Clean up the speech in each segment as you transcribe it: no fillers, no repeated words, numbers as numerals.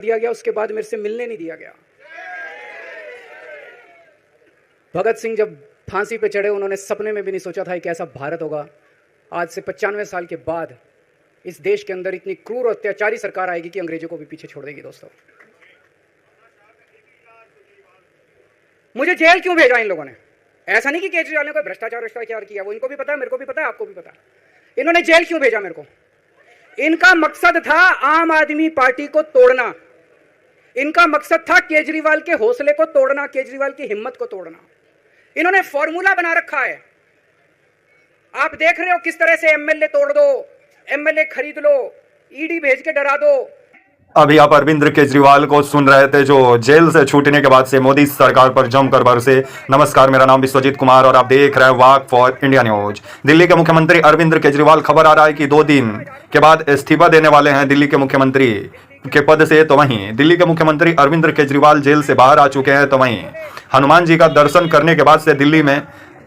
दिया गया, उसके बाद मेरे से मिलने नहीं दिया गया। भगत सिंह जब फांसी पे चढ़े, उन्होंने सपने में भी नहीं सोचा था कि ऐसा भारत होगा। आज से 95 साल के बाद इस देश के अंदर इतनी क्रूर और अत्याचारी सरकार आएगी कि अंग्रेजों को भी पीछे छोड़ देगी। दोस्तों, मुझे जेल क्यों भेजा इन लोगों ने? ऐसा नहीं कि केजरीवाल ने कोई भ्रष्टाचार किया, वो इनको भी पता है, मेरे को भी पता है, आपको भी पता है। इन्होंने जेल क्यों भेजा मेरे को? इनका मकसद था आम आदमी पार्टी को तोड़ना। इनका मकसद था केजरीवाल के हौसले को तोड़ना, केजरीवाल की हिम्मत को तोड़ना। इन्होंने फॉर्मूला बना रखा है। आप देख रहे हो किस तरह से एमएलए तोड़ दो, एमएलए खरीद लो, ईडी भेज के डरा दो। अभी आप अरविंद केजरीवाल को सुन रहे थे, जो जेल से छूटने के बाद से मोदी सरकार पर जमकर बरसे। नमस्कार, मेरा नाम विश्वजीत कुमार और आप देख रहे हैं walk for India news. Delhi के मुख्यमंत्री अरविंद केजरीवाल, खबर आ रहा है कि 2 दिन के बाद इस्तीफा देने वाले हैं दिल्ली के मुख्यमंत्री के पद से। तो वहीं दिल्ली के मुख्यमंत्री अरविंद केजरीवाल जेल से बाहर आ चुके हैं। तो वहीं हनुमान जी का दर्शन करने के बाद से दिल्ली में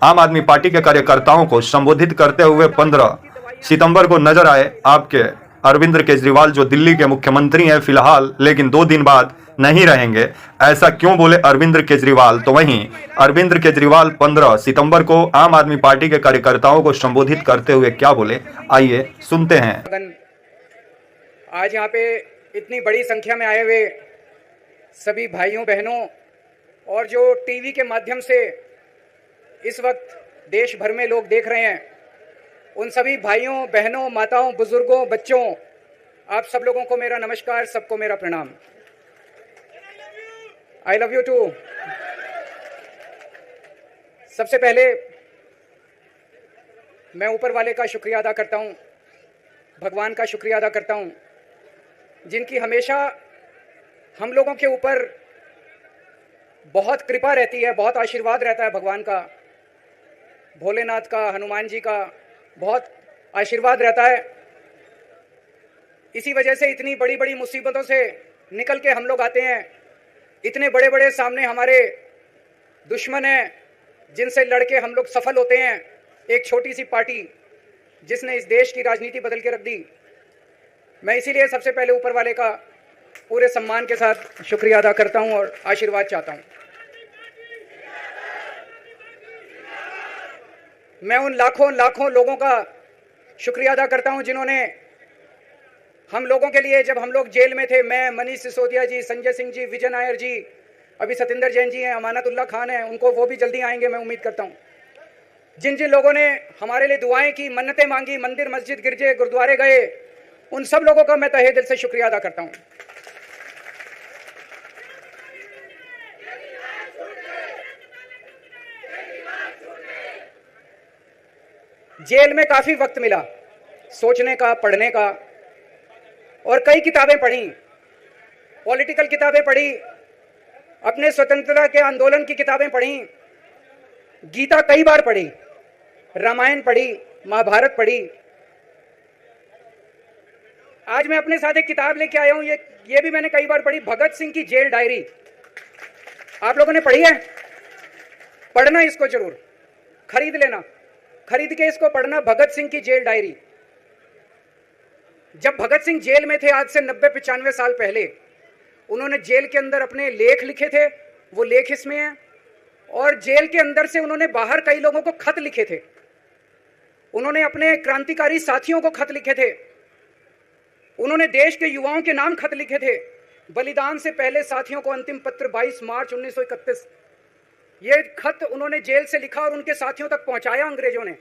आम आदमी पार्टी के कार्यकर्ताओं को संबोधित करते हुए 15 सितंबर को नजर आए आपके अरविंद केजरीवाल, जो दिल्ली के मुख्यमंत्री हैं फिलहाल, लेकिन 2 दिन बाद नहीं रहेंगे। ऐसा क्यों बोले अरविंद केजरीवाल? तो वहीं अरविंद केजरीवाल 15 सितंबर को आम आदमी पार्टी के कार्यकर्ताओं को संबोधित करते हुए क्या बोले, आइए सुनते हैं। आज यहाँ पे इतनी बड़ी संख्या में आए हुए सभी भाइयों बहनों और जो टीवी के माध्यम से इस वक्त देश भर में लोग देख रहे हैं, उन सभी भाइयों बहनों, माताओं, बुजुर्गों, बच्चों, आप सब लोगों को मेरा नमस्कार, सबको मेरा प्रणाम। I love you too. सबसे पहले मैं ऊपर वाले का शुक्रिया अदा करता हूं, भगवान का शुक्रिया अदा करता हूं, जिनकी हमेशा हम लोगों के ऊपर बहुत कृपा रहती है, बहुत आशीर्वाद रहता है। भगवान का, भोलेनाथ का, हनुमान जी का बहुत आशीर्वाद रहता है। इसी वजह से इतनी बड़ी बड़ी मुसीबतों से निकल के हम लोग आते हैं। इतने बड़े बड़े सामने हमारे दुश्मन हैं, जिनसे लड़के हम लोग सफल होते हैं। एक छोटी सी पार्टी जिसने इस देश की राजनीति बदल के रख दी। मैं इसीलिए सबसे पहले ऊपर वाले का पूरे सम्मान के साथ शुक्रिया अदा करता हूं और आशीर्वाद चाहता हूं। मैं उन लाखों लाखों लोगों का शुक्रिया अदा करता हूं जिन्होंने हम लोगों के लिए, जब हम लोग जेल में थे, मैं, मनीष सिसोदिया जी, संजय सिंह जी, विजय नायर जी, अभी सतिंदर जैन जी हैं, अमानतुल्लाह खान हैं, उनको वो भी जल्दी आएंगे मैं उम्मीद करता हूं। जिन जिन लोगों ने हमारे लिए दुआएं की, मन्नतें मांगी, मंदिर मस्जिद गिरजे गुरुद्वारे गए, उन सब लोगों का मैं तहे दिल से शुक्रिया अदा करता हूं। जेल में काफी वक्त मिला सोचने का, पढ़ने का, और कई किताबें पढ़ी, पॉलिटिकल किताबें पढ़ी, अपने स्वतंत्रता के आंदोलन की किताबें पढ़ी, गीता कई बार पढ़ी, रामायण पढ़ी, महाभारत पढ़ी। आज मैं अपने साथ एक किताब लेके आया हूं, ये भी मैंने कई बार पढ़ी, भगत सिंह की जेल डायरी। आप लोगों ने पढ़ी है? पढ़ना इसको जरूर, खरीद लेना, खरीद के इसको पढ़ना, भगत सिंह की जेल डायरी। जब भगत सिंह जेल में थे, आज से 90-95 साल पहले, उन्होंने जेल के अंदर अपने लेख लिखे थे, वो लेख इसमें हैं। और जेल के अंदर से उन्होंने बाहर कई लोगों को खत लिखे थे। उन्होंने अपने क्रांतिकारी साथियों को खत लिखे थे। उन्होंने देश के युवाओं के नाम खत लिखे थे। बलिदान से पहले साथियों को अंतिम पत्र 22 मार्च 1931। ये खत उन्होंने जेल से लिखा और उनके साथियों तक पहुंचाया अंग्रेजों ने।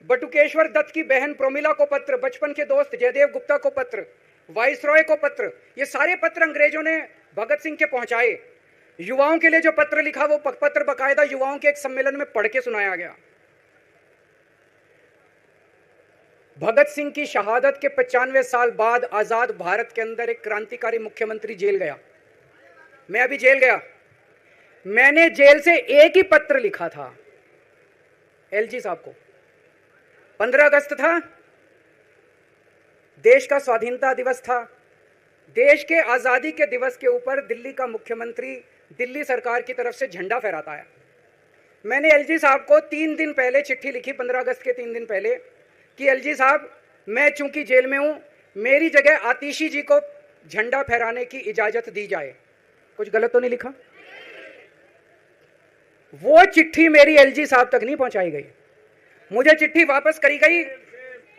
बटुकेश्वर दत्त की बहन प्रोमिला को पत्र, बचपन के दोस्त जयदेव गुप्ता को पत्र, वाइसरॉय को पत्र, ये सारे पत्र अंग्रेजों ने भगत सिंह के पहुंचाए। युवाओं के लिए जो पत्र लिखा, वो पत्र बकायदा युवाओं के एक सम्मेलन में पढ़ के सुनाया गया। भगत सिंह की शहादत के 95 साल बाद आजाद भारत के अंदर एक क्रांतिकारी मुख्यमंत्री जेल गया। मैं अभी जेल गया, मैंने जेल से एक ही पत्र लिखा था एलजी साहब को। 15 अगस्त था, देश का स्वाधीनता दिवस था। देश के आजादी के दिवस के ऊपर दिल्ली का मुख्यमंत्री दिल्ली सरकार की तरफ से झंडा फहराता है। मैंने एलजी साहब को 3 दिन पहले चिट्ठी लिखी, 15 अगस्त के 3 दिन पहले, कि एलजी साहब, मैं चूंकि जेल में हूं, मेरी जगह आतिशी जी को झंडा फहराने की इजाजत दी जाए। कुछ गलत तो नहीं लिखा? वो चिट्ठी मेरी एलजी साहब तक नहीं पहुंचाई गई, मुझे चिट्ठी वापस करी गई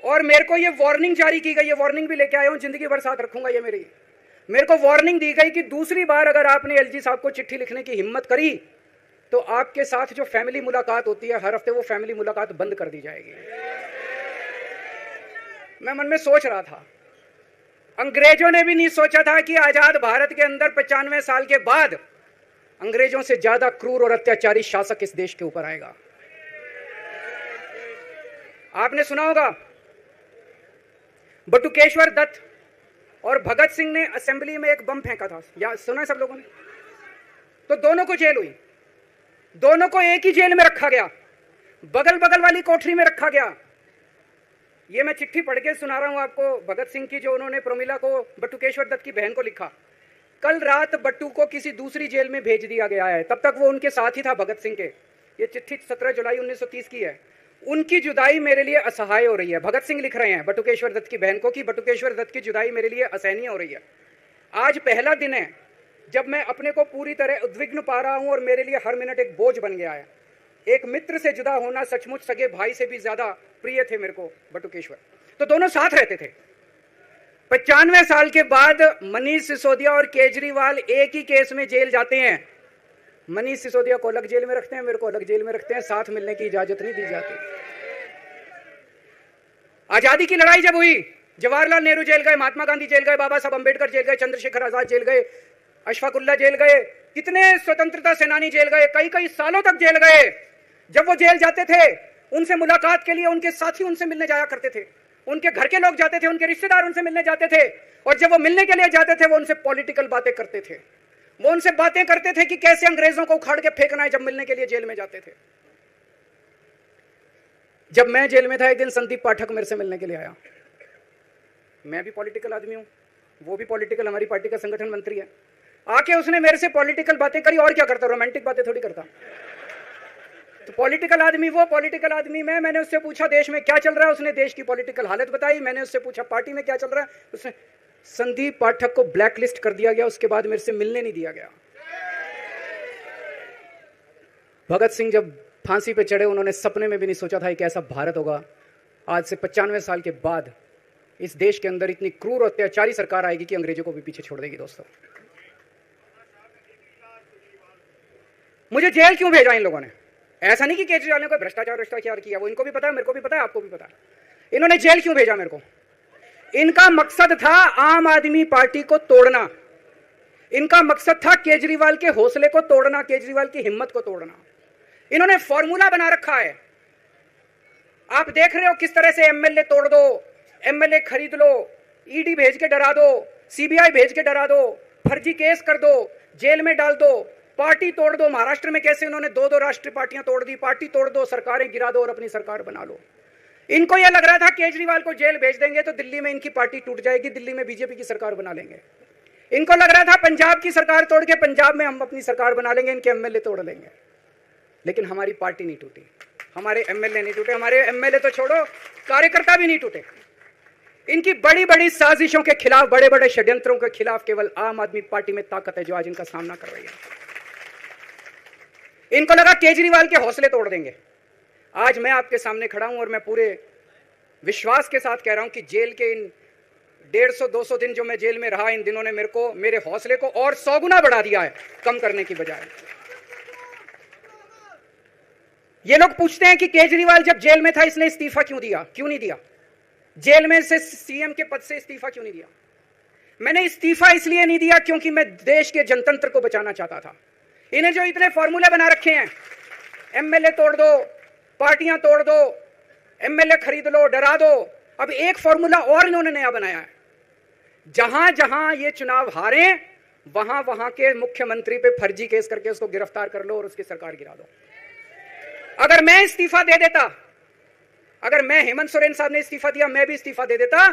और मेरे को ये वार्निंग जारी की गई। ये वार्निंग भी लेके आया हूं, जिंदगी भर साथ रखूंगा ये मेरे को वार्निंग दी गई कि दूसरी बार अगर आपने एलजी साहब को चिट्ठी लिखने की हिम्मत करी तो आपके साथ जो फैमिली मुलाकात होती है हर हफ्ते, वो फैमिली मुलाकात बंद कर दी जाएगी। मैं मन में सोच रहा था, अंग्रेजों ने भी नहीं सोचा था कि आजाद भारत के अंदर 95 साल के बाद अंग्रेजों से ज्यादा क्रूर और अत्याचारी शासक इस देश के ऊपर आएगा। आपने सुना होगा बटुकेश्वर दत्त और भगत सिंह ने असेंबली में एक बम फेंका था, या सुना है सब लोगों ने? तो दोनों को जेल हुई, दोनों को एक ही जेल में रखा गया, बगल बगल वाली कोठरी में रखा गया। ये मैं चिट्ठी पढ़ के सुना रहा हूं आपको भगत सिंह की, जो उन्होंने प्रमिला को, बटुकेश्वर दत्त की बहन को लिखा। कल रात बट्टू को किसी दूसरी जेल में भेज दिया गया है, तब तक वो उनके साथ ही था भगत सिंह के। ये चिट्ठी 17 जुलाई 1930 की है। उनकी जुदाई मेरे लिए असहाय हो रही है। भगत सिंह लिख रहे हैं बटुकेश्वर दत्त की बहन को कि बटुकेश्वर दत्त की जुदाई मेरे लिए असहनीय हो रही है। आज पहला दिन है जब मैं अपने को पूरी तरह उद्विग्न पा रहा हूं और मेरे लिए हर मिनट एक बोझ बन गया है। एक मित्र से जुदा होना सचमुच सगे भाई से भी ज्यादा प्रिय थे मेरे को बटुकेश्वर। तो दोनों साथ रहते थे। 95 साल के बाद मनीष सिसोदिया और केजरीवाल एक ही केस में जेल जाते हैं। मनीष सिसोदिया को अलग जेल में रखते हैं, मेरे को अलग जेल में रखते हैं, साथ मिलने की इजाजत नहीं दी जाती। आजादी की लड़ाई जब हुई, जवाहरलाल नेहरू जेल गए, महात्मा गांधी जेल गए, बाबा साहब अंबेडकर जेल गए, चंद्रशेखर आजाद जेल गए, अशफाकुल्ला जेल गए, कितने स्वतंत्रता सेनानी जेल गए, कई कई सालों तक जेल गए। जब वो जेल जाते थे उनसे मुलाकात के लिए उनके साथी उनसे मिलने जाया करते थे, उनके घर के लोग जाते थे, उनके रिश्तेदार उनसे मिलने जाते थे, और जब वो मिलने के लिए जाते थे वो उनसे पॉलिटिकल बातें करते थे। वो उनसे बातें करते थे कि कैसे अंग्रेजों को उखाड़ के फेंकना है। जब मिलने के लिए जेल में जाते थे, जब मैं जेल में था एक दिन संदीप पाठक मेरे से मिलने के लिए आया। मैं भी पॉलिटिकल आदमी हूं, वो भी पॉलिटिकल, हमारी पार्टी का संगठन मंत्री है। आके उसने मेरे से पॉलिटिकल बातें करी। और क्या करता, रोमांटिक बातें थोड़ी करता। तो पॉलिटिकल आदमी वो, पॉलिटिकल आदमी मैं। मैंने उससे पूछा देश में क्या चल रहा है, उसने देश की पॉलिटिकल हालत बताई। मैंने उससे पूछा पार्टी में क्या चल रहा है, उसने संदीप पाठक को ब्लैकलिस्ट कर दिया गया। उसके बाद मेरे से मिलने नहीं दिया गया। भगत सिंह जब फांसी पे चढ़े, उन्होंने सपने में भी नहीं सोचा था कि ऐसा भारत होगा। आज से 95 साल के बाद इस देश के अंदर इतनी क्रूर और अत्याचारी सरकार आएगी कि अंग्रेजों को भी पीछे छोड़ देगी। दोस्तों, मुझे जेल क्यों भेजा इन लोगों ने? ऐसा नहीं कि केजरीवाल ने कोई भ्रष्टाचार किया, वो इनको भी पता है, मेरे को भी पता है, आपको भी पता है। इन्होंने जेल क्यों भेजा मेरे को? इनका मकसद था आम आदमी पार्टी को तोड़ना। इनका मकसद था केजरीवाल के हौसले को तोड़ना, केजरीवाल की हिम्मत को तोड़ना। इन्होंने फॉर्मूला बना रखा है। आप देख रहे हो किस तरह से एमएलए तोड़ दो, एमएलए खरीद लो, ईडी भेज के डरा दो, सीबीआई भेज के डरा दो, फर्जी केस कर दो, जेल में डाल दो, पार्टी तोड़ दो। महाराष्ट्र में कैसे उन्होंने 2-2 राष्ट्रीय पार्टियां तोड़ दी। पार्टी तोड़ दो, सरकारें गिरा दो और अपनी सरकार बना लो। इनको यह लग रहा था केजरीवाल को जेल भेज देंगे तो दिल्ली में इनकी पार्टी टूट जाएगी, दिल्ली में बीजेपी की सरकार बना लेंगे। इनको लग रहा था पंजाब की सरकार तोड़ के पंजाब में हम अपनी सरकार बना लेंगे, इनके एमएलए तोड़ लेंगे। लेकिन हमारी पार्टी नहीं टूटी, हमारे एमएलए नहीं टूटे, हमारे एमएलए तो छोड़ो, कार्यकर्ता भी नहीं टूटे। इनकी बड़ी बड़ी साजिशों के खिलाफ, बड़े बड़े षड्यंत्रों के खिलाफ केवल आम आदमी पार्टी में ताकत है जो आज इनका सामना कर रही है। इनको लगा केजरीवाल के हौसले तोड़ देंगे। आज मैं आपके सामने खड़ा हूं और मैं पूरे विश्वास के साथ कह रहा हूं कि जेल के इन 150-200 दिन जो मैं जेल में रहा, इन दिनों ने मेरे हौसले को और 100 गुना बढ़ा दिया है, कम करने की बजाय। ये लोग पूछते हैं कि केजरीवाल जब जेल में था इसने इस्तीफा क्यों नहीं दिया? जेल में से सीएम के पद से इस्तीफा क्यों नहीं दिया? मैंने इस्तीफा इसलिए नहीं दिया क्योंकि मैं देश के जनतंत्र को बचाना चाहता था। इन्हें जो इतने फॉर्मूले बना रखे हैं, एमएलए तोड़ दो, पार्टियां तोड़ दो, एमएलए खरीद लो, डरा दो, अब एक फॉर्मूला और इन्होंने नया बनाया है। जहां जहां ये चुनाव हारे वहां वहां के मुख्यमंत्री पे फर्जी केस करके उसको गिरफ्तार कर लो और उसकी सरकार गिरा दो। अगर मैं इस्तीफा दे देता, अगर मैं, हेमंत सोरेन साहब ने इस्तीफा दिया, मैं भी इस्तीफा दे देता।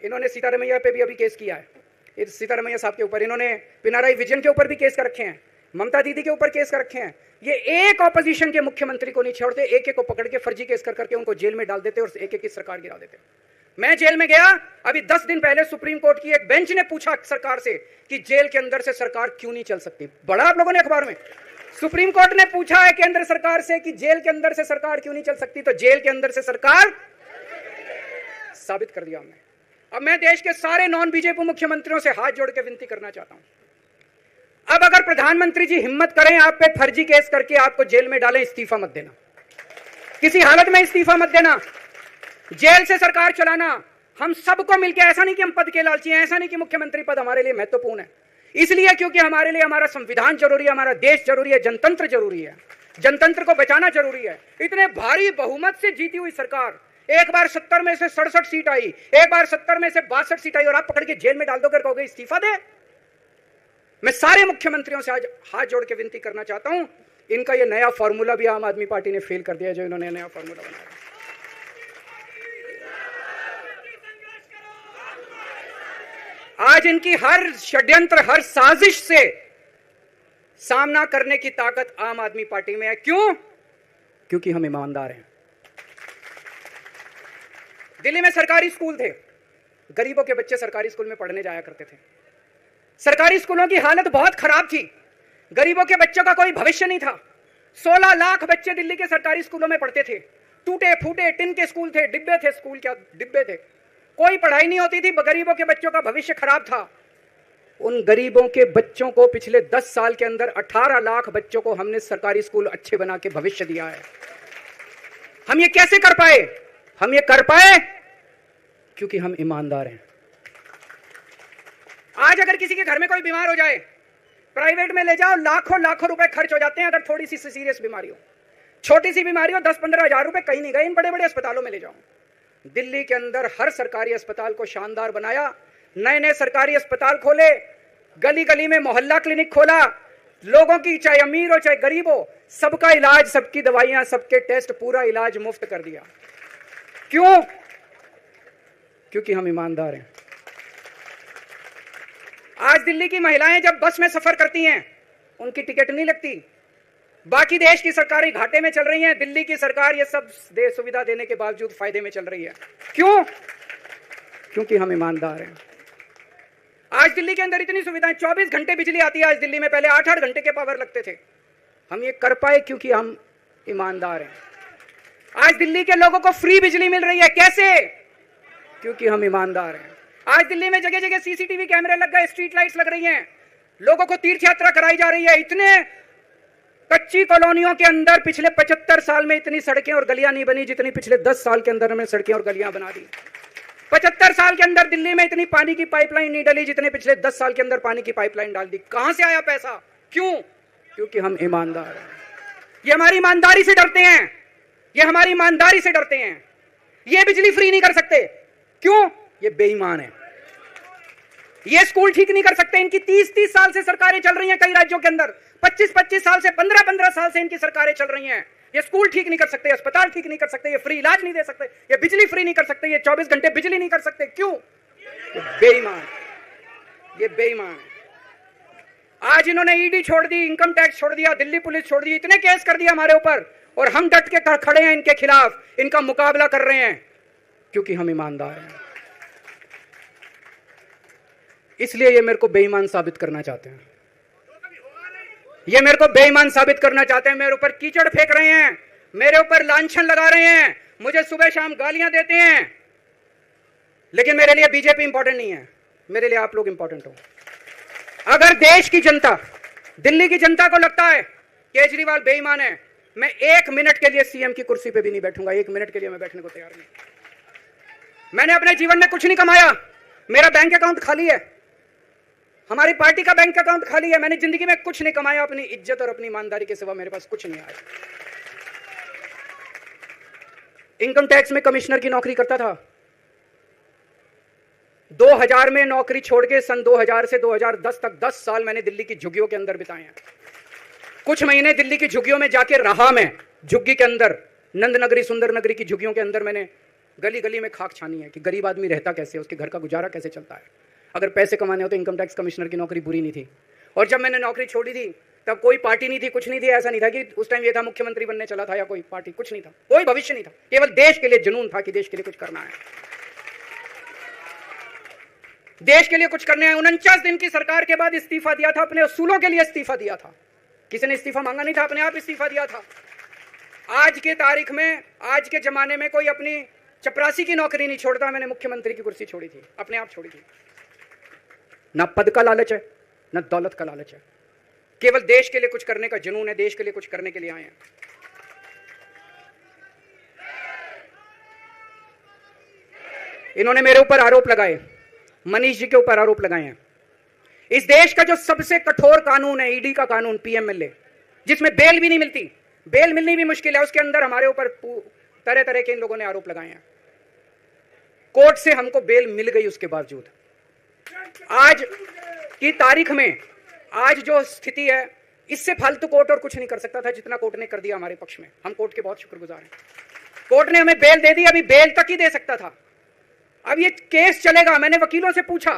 इन्होंने सीतारमैया पे भी अभी केस किया है, सीतारमैया साहब के ऊपर। इन्होंने पिनाराई विजयन के ऊपर भी केस कर रखे हैं, ममता दीदी के ऊपर केस कर रखे हैं। ये एक ऑपोजिशन के मुख्यमंत्री को नहीं छोड़ते, एक एक को पकड़ के फर्जी केस कर करके उनको जेल में डाल देते और एक एक की सरकार गिरा देते। मैं जेल में गया, अभी 10 दिन पहले सुप्रीम कोर्ट की एक बेंच ने पूछा सरकार से कि जेल के अंदर से सरकार क्यों नहीं चल सकती। पढ़ा आप लोगों ने अखबार में? सुप्रीम कोर्ट ने पूछा है केंद्र सरकार से कि जेल के अंदर से सरकार क्यों नहीं चल सकती, तो जेल के अंदर से सरकार साबित कर दिया हमने। अब मैं देश के सारे नॉन बीजेपी मुख्यमंत्रियों से हाथ जोड़ के विनती करना चाहता हूं, अब अगर प्रधानमंत्री जी हिम्मत करें आप पे फर्जी केस करके आपको जेल में डालें, इस्तीफा मत देना, किसी हालत में इस्तीफा मत देना। जेल से सरकार चलाना हम सबको मिलकर, ऐसा नहीं कि हम पद के लालची हैं, ऐसा नहीं कि मुख्यमंत्री पद हमारे लिए महत्वपूर्ण है, इसलिए क्योंकि हमारे लिए हमारा संविधान जरूरी है, हमारा देश जरूरी है, जनतंत्र जरूरी है, जनतंत्र को बचाना जरूरी है। इतने भारी बहुमत से जीती हुई सरकार, एक बार 70 में से 67 सीट आई, एक बार 70 में से 62 सीट आई, और आप पकड़ के जेल में डाल दो, कहोगे इस्तीफा दे। मैं सारे मुख्यमंत्रियों से आज हाथ जोड़ के विनती करना चाहता हूं, इनका ये नया फॉर्मूला भी आम आदमी पार्टी ने फेल कर दिया, जो इन्होंने नया फॉर्मूला बनाया। आज इनकी हर षड्यंत्र, हर साजिश से सामना करने की ताकत आम आदमी पार्टी में है। क्यों? क्योंकि हम ईमानदार हैं। दिल्ली में सरकारी स्कूल थे, गरीबों के बच्चे सरकारी स्कूल में पढ़ने जाया करते थे। सरकारी स्कूलों की हालत बहुत खराब थी, गरीबों के बच्चों का कोई भविष्य नहीं था। 16 लाख बच्चे दिल्ली के सरकारी स्कूलों में पढ़ते थे, टूटे फूटे टिन के स्कूल थे, डिब्बे थे, स्कूल क्या डिब्बे थे, कोई पढ़ाई नहीं होती थी, गरीबों के बच्चों का भविष्य खराब था। उन गरीबों के बच्चों को पिछले 10 साल के अंदर 18 लाख बच्चों को हमने सरकारी स्कूल अच्छे बना के भविष्य दिया है। हम ये कैसे कर पाए? हम ये कर पाए क्योंकि हम ईमानदार हैं। आज अगर किसी के घर में कोई बीमार हो जाए, प्राइवेट में ले जाओ, लाखों लाखों रुपए खर्च हो जाते हैं। अगर थोड़ी सी सीरियस बीमारी हो, छोटी सी बीमारी हो, 10-15 हजार रुपए कहीं नहीं गए, इन बड़े बड़े अस्पतालों में ले जाओ। दिल्ली के अंदर हर सरकारी अस्पताल को शानदार बनाया, नए नए सरकारी अस्पताल खोले, गली गली में मोहल्ला क्लिनिक खोला, लोगों की चाहे अमीर हो चाहे गरीब हो, सबका इलाज, सबकी दवाइयां, सबके टेस्ट, पूरा इलाज मुफ्त कर दिया। क्यों? क्योंकि हम ईमानदार हैं। आज दिल्ली की महिलाएं जब बस में सफर करती हैं, उनकी टिकट नहीं लगती। बाकी देश की सरकारें घाटे में चल रही हैं, दिल्ली की सरकार ये सब सुविधा देने के बावजूद फायदे में चल रही है। क्यों? क्योंकि हम ईमानदार हैं। आज दिल्ली के अंदर इतनी सुविधाएं, 24 घंटे बिजली आती है आज दिल्ली में, पहले 8-8 घंटे के पावर लगते थे। हम ये कर पाए क्योंकि हम ईमानदार हैं। आज दिल्ली के लोगों को फ्री बिजली मिल रही है, कैसे? क्योंकि हम ईमानदार हैं। आज दिल्ली में जगह जगह सीसीटीवी कैमरे लग गए, स्ट्रीट लाइट्स लग रही हैं, लोगों को तीर्थ यात्रा कराई जा रही है। इतने कच्ची कॉलोनियों के अंदर पिछले 75 साल में इतनी सड़कें और गलियां नहीं बनी जितनी पिछले 10 साल के अंदर हमने सड़कें और गलियां बना दी। 75 साल के अंदर दिल्ली में इतनी पानी की पाइपलाइन नहीं डली जितने पिछले 10 साल के अंदर पानी की पाइपलाइन डाल दी। कहां से आया पैसा? क्यों? क्योंकि हम ईमानदार हैं। ये हमारी ईमानदारी से डरते हैं, ये हमारी ईमानदारी से डरते हैं। ये बिजली फ्री नहीं कर सकते, क्यों? ये बेईमान है। ये स्कूल ठीक नहीं कर सकते, इनकी 30-30 साल से सरकारें चल रही हैं कई राज्यों के अंदर, 25-25 साल से, 15-15 साल से इनकी सरकारें चल रही हैं। ये स्कूल ठीक नहीं कर सकते, अस्पताल ठीक नहीं कर सकते, ये फ्री इलाज नहीं दे सकते, ये बिजली फ्री नहीं कर सकते, ये 24 घंटे बिजली नहीं कर सकते। क्यों? ये बेईमान, ये बेईमान। आज इन्होंने ईडी छोड़ दी, इनकम टैक्स छोड़ दिया, दिल्ली पुलिस छोड़ दी, इतने केस कर दिया हमारे ऊपर, और हम डट के खड़े हैं इनके खिलाफ, इनका मुकाबला कर रहे हैं क्योंकि हम ईमानदार हैं। इसलिए ये मेरे को बेईमान साबित करना चाहते हैं, ये मेरे को बेईमान साबित करना चाहते हैं। मेरे ऊपर कीचड़ फेंक रहे हैं, मेरे ऊपर लांछन लगा रहे हैं, मुझे सुबह शाम गालियां देते हैं, लेकिन मेरे लिए बीजेपी इंपॉर्टेंट नहीं है, मेरे लिए आप लोग इंपॉर्टेंट हो। अगर देश की जनता, दिल्ली की जनता को लगता है केजरीवाल बेईमान है, मैं 1 मिनट के लिए सीएम की कुर्सी पे भी नहीं बैठूंगा, 1 मिनट के लिए मैं बैठने को तैयार नहीं। मैंने अपने जीवन में कुछ नहीं कमाया, मेरा बैंक अकाउंट खाली है, हमारी पार्टी का बैंक अकाउंट खाली है। मैंने जिंदगी में कुछ नहीं कमाया, अपनी इज्जत और अपनी ईमानदारी के सिवा मेरे पास कुछ नहीं आया। इनकम टैक्स में कमिश्नर की नौकरी करता था, 2000 में नौकरी छोड़ के सन 2000 से 2010 तक 10 साल मैंने दिल्ली की झुग्गियों के अंदर बिताए हैं। कुछ महीने दिल्ली की झुग्गियों में जाके रहा मैं, झुग्गी के अंदर, नंद नगरी, सुंदर नगरी की झुग्गियों के अंदर मैंने गली गली में खाक छानी है कि गरीब आदमी रहता कैसे, उसके घर का गुजारा कैसे चलता है। अगर पैसे कमाने हो तो इनकम टैक्स कमिश्नर की नौकरी बुरी नहीं थी। और जब मैंने नौकरी छोड़ी थी तब कोई पार्टी नहीं थी, कुछ नहीं थी, ऐसा नहीं था कि उस टाइम ये था मुख्यमंत्री बनने चला था या कोई पार्टी, कुछ नहीं था, कोई भविष्य नहीं था, केवल देश के लिए जुनून था कि देश के लिए कुछ करना है। देश के लिए कुछ करने आए। 49 दिन की सरकार के बाद इस्तीफा दिया था, अपने असूलों के लिए इस्तीफा दिया था। किसी ने इस्तीफा मांगा नहीं था, अपने आप इस्तीफा दिया था। आज के तारीख में, आज के जमाने में कोई अपनी चपरासी की नौकरी नहीं छोड़ता। मैंने मुख्यमंत्री की कुर्सी छोड़ी थी, अपने आप छोड़ी थी। ना पद का लालच है, ना दौलत का लालच है, केवल देश के लिए कुछ करने का जुनून है। देश के लिए कुछ करने के लिए आए हैं। इन्होंने मेरे ऊपर आरोप लगाए, मनीष जी के ऊपर आरोप लगाए हैं। इस देश का जो सबसे कठोर कानून है, ईडी का कानून, पीएमएलए, जिसमें बेल भी नहीं मिलती, बेल मिलनी भी मुश्किल है, उसके अंदर हमारे ऊपर तरह तरह के इन लोगों ने आरोप लगाए हैं। कोर्ट से हमको बेल मिल गई, उसके बावजूद आज की तारीख में, आज जो स्थिति है, इससे फालतू कोर्ट और कुछ नहीं कर सकता था जितना कोर्ट ने कर दिया हमारे पक्ष में। हम कोर्ट के बहुत शुक्रगुजार हैं। कोर्ट ने हमें बेल दे दी, अभी बेल तक ही दे सकता था। अब ये केस चलेगा। मैंने वकीलों से पूछा,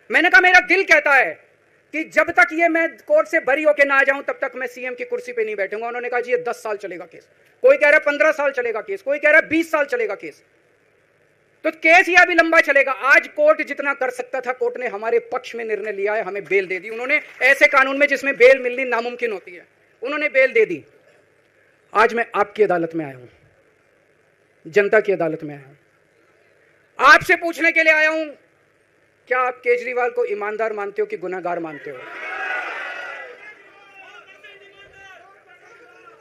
मैंने कहा मेरा दिल कहता है कि जब तक ये मैं कोर्ट से बरी होके ना आ जाऊं तब तक मैं सीएम की कुर्सी पे नहीं बैठूंगा। उन्होंने कहा जी ये 10 साल चलेगा केस, कोई कह रहा है 15 साल चलेगा केस, कोई कह रहा है 20 साल चलेगा केस। तो केस ये अभी लंबा चलेगा। आज कोर्ट जितना कर सकता था, कोर्ट ने हमारे पक्ष में निर्णय लिया है, हमें बेल दे दी। उन्होंने ऐसे कानून में जिसमें बेल मिलनी नामुमकिन होती है, उन्होंने बेल दे दी। आज मैं आपकी अदालत में आया हूं, जनता की अदालत में आया हूं, आपसे पूछने के लिए आया हूं, क्या आप केजरीवाल को ईमानदार मानते हो कि गुनहगार मानते हो?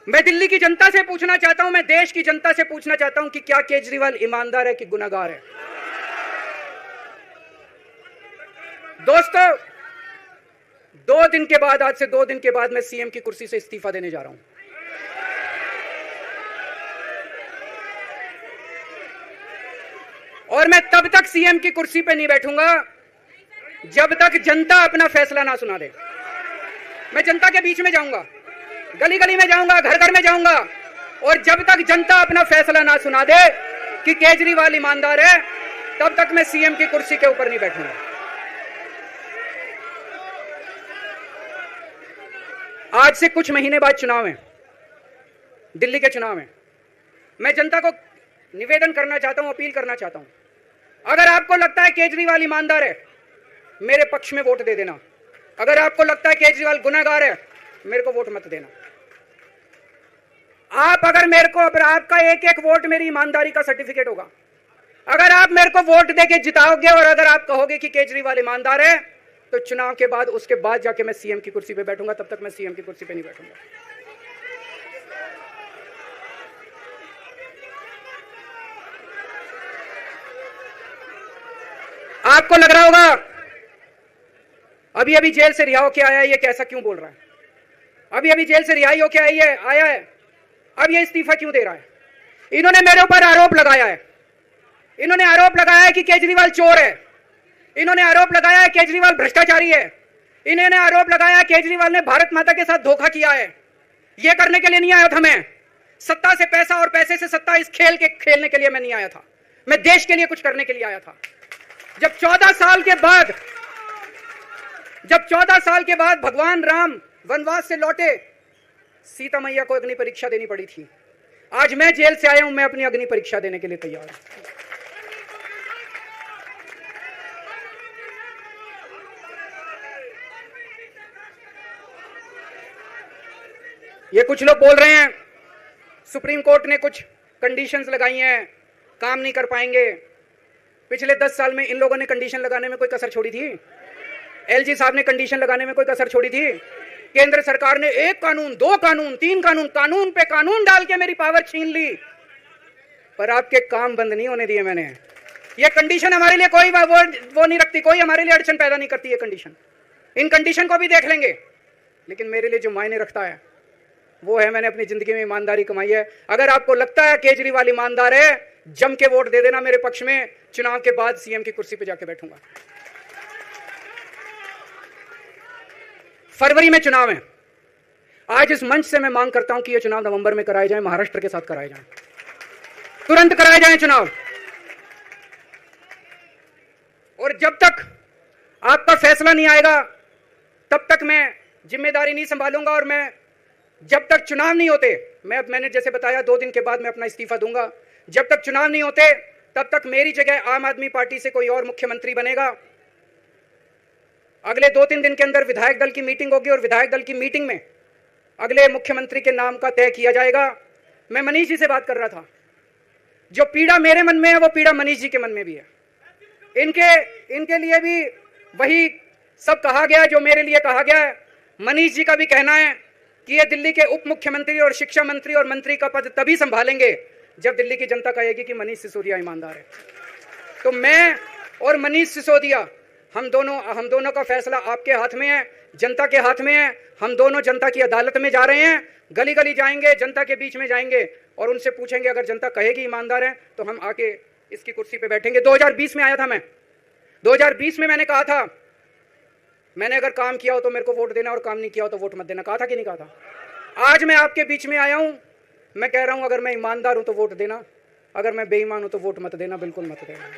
मैं दिल्ली की जनता से पूछना चाहता हूं, मैं देश की जनता से पूछना चाहता हूं कि क्या केजरीवाल ईमानदार है कि गुनहगार है? दोस्तों, 2 दिन के बाद, आज से 2 दिन के बाद मैं सीएम की कुर्सी से इस्तीफा देने जा रहा हूं। और मैं तब तक सीएम की कुर्सी पे नहीं बैठूंगा जब तक जनता अपना फैसला ना सुना दे। मैं जनता के बीच में जाऊंगा, गली गली में जाऊंगा, घर घर में जाऊंगा, और जब तक जनता अपना फैसला ना सुना दे कि केजरीवाल ईमानदार है, तब तक मैं सीएम की कुर्सी के ऊपर नहीं बैठूंगा। आज से कुछ महीने बाद चुनाव है, दिल्ली के चुनाव है। मैं जनता को निवेदन करना चाहता हूं, अपील करना चाहता हूं, अगर आपको लगता है केजरीवाल ईमानदार है, मेरे पक्ष में वोट दे देना। अगर आपको लगता है केजरीवाल गुनहगार है, मेरे को वोट मत देना। आप अगर मेरे को, अगर आपका एक एक वोट मेरी ईमानदारी का सर्टिफिकेट होगा। अगर आप मेरे को वोट देके जिताओगे और अगर आप कहोगे कि केजरीवाल ईमानदार है, तो चुनाव के बाद, उसके बाद जाके मैं सीएम की कुर्सी पे बैठूंगा। तब तक मैं सीएम की कुर्सी पे नहीं बैठूंगा। आपको लग रहा होगा अभी अभी जेल से रिहा होके आया है, ये कैसा क्यों बोल रहा है? अभी अभी जेल से रिहाई होके आया है, अब ये इस्तीफा क्यों दे रहा है? इन्होंने मेरे ऊपर आरोप लगाया है। इन्होंने आरोप लगाया है कि केजरीवाल चोर है। इन्होंने आरोप लगाया है केजरीवाल भ्रष्टाचारी है। इन्होंने आरोप लगाया है केजरीवाल ने भारत माता के साथ धोखा किया है। ये करने के लिए नहीं आया था मैं। सत्ता से पैसा और पैसे से सत्ता, इस खेल के खेलने के लिए मैं नहीं आया था। मैं देश के लिए कुछ करने के लिए आया था। जब 14 साल के बाद भगवान राम वनवास से लौटे, सीता मैया को अग्नि परीक्षा देनी पड़ी थी। आज मैं जेल से आया हूं, मैं अपनी अग्नि परीक्षा देने के लिए तैयार हूं। ये कुछ लोग बोल रहे हैं सुप्रीम कोर्ट ने कुछ कंडीशंस लगाई हैं, काम नहीं कर पाएंगे। पिछले 10 साल में इन लोगों ने कंडीशन लगाने में कोई कसर छोड़ी थी? एलजी साहब ने कंडीशन लगाने में कोई कसर छोड़ी थी? केंद्र सरकार ने 1 कानून, 2 कानून, 3 कानून, कानून पे कानून डाल के मेरी पावर छीन ली, पर आपके काम बंद नहीं होने दिए मैंने। ये कंडीशन हमारे लिए कोई वो नहीं रखती, कोई हमारे लिए अड़चन पैदा नहीं करती ये कंडीशन। इन कंडीशन को भी देख लेंगे, लेकिन मेरे लिए जो मायने रखता है वो है मैंने अपनी जिंदगी में ईमानदारी कमाई है। अगर आपको लगता है केजरीवाल ईमानदार है, जम के वोट दे देना मेरे पक्ष में। चुनाव के बाद सीएम की कुर्सी पे जाके बैठूंगा। फरवरी में चुनाव है। आज इस मंच से मैं मांग करता हूं कि ये चुनाव नवंबर में कराए जाएं, महाराष्ट्र के साथ कराए जाएं, तुरंत कराए जाएं चुनाव। और जब तक आपका फैसला नहीं आएगा तब तक मैं जिम्मेदारी नहीं संभालूंगा। और मैं जब तक चुनाव नहीं होते, मैंने जैसे बताया 2 दिन के बाद मैं अपना इस्तीफा दूंगा। जब तक चुनाव नहीं होते तब तक मेरी जगह आम आदमी पार्टी से कोई और मुख्यमंत्री बनेगा। अगले 2-3 दिन के अंदर विधायक दल की मीटिंग होगी और विधायक दल की मीटिंग में अगले मुख्यमंत्री के नाम का तय किया जाएगा। मैं मनीष जी से बात कर रहा था, जो पीड़ा मेरे मन में है वो पीड़ा मनीष जी के मन में भी है। इनके लिए भी वही सब कहा गया जो मेरे लिए कहा गया है। मनीष जी का भी कहना है कि ये दिल्ली के उप मुख्यमंत्री और शिक्षा मंत्री और मंत्री का पद तभी संभालेंगे जब दिल्ली की जनता कहेगी कि मनीष सिसोदिया ईमानदार है। तो मैं और मनीष सिसोदिया हम दोनों का फैसला आपके हाथ में है, जनता के हाथ में है। हम दोनों जनता की अदालत में जा रहे हैं, गली गली जाएंगे, जनता के बीच में जाएंगे और उनसे पूछेंगे, अगर जनता कहेगी ईमानदार है तो हम आके इसकी कुर्सी पे बैठेंगे। 2020 में आया था मैं, 2020 में मैंने कहा था, मैंने अगर काम किया हो तो मेरे को वोट देना और काम नहीं किया हो तो वोट मत देना, कहा था कि नहीं कहा था। आज मैं आपके बीच में आया हूं, मैं कह रहा हूं अगर मैं ईमानदार हूं तो वोट देना, अगर मैं बेईमान हूं तो वोट मत देना, बिल्कुल मत देना।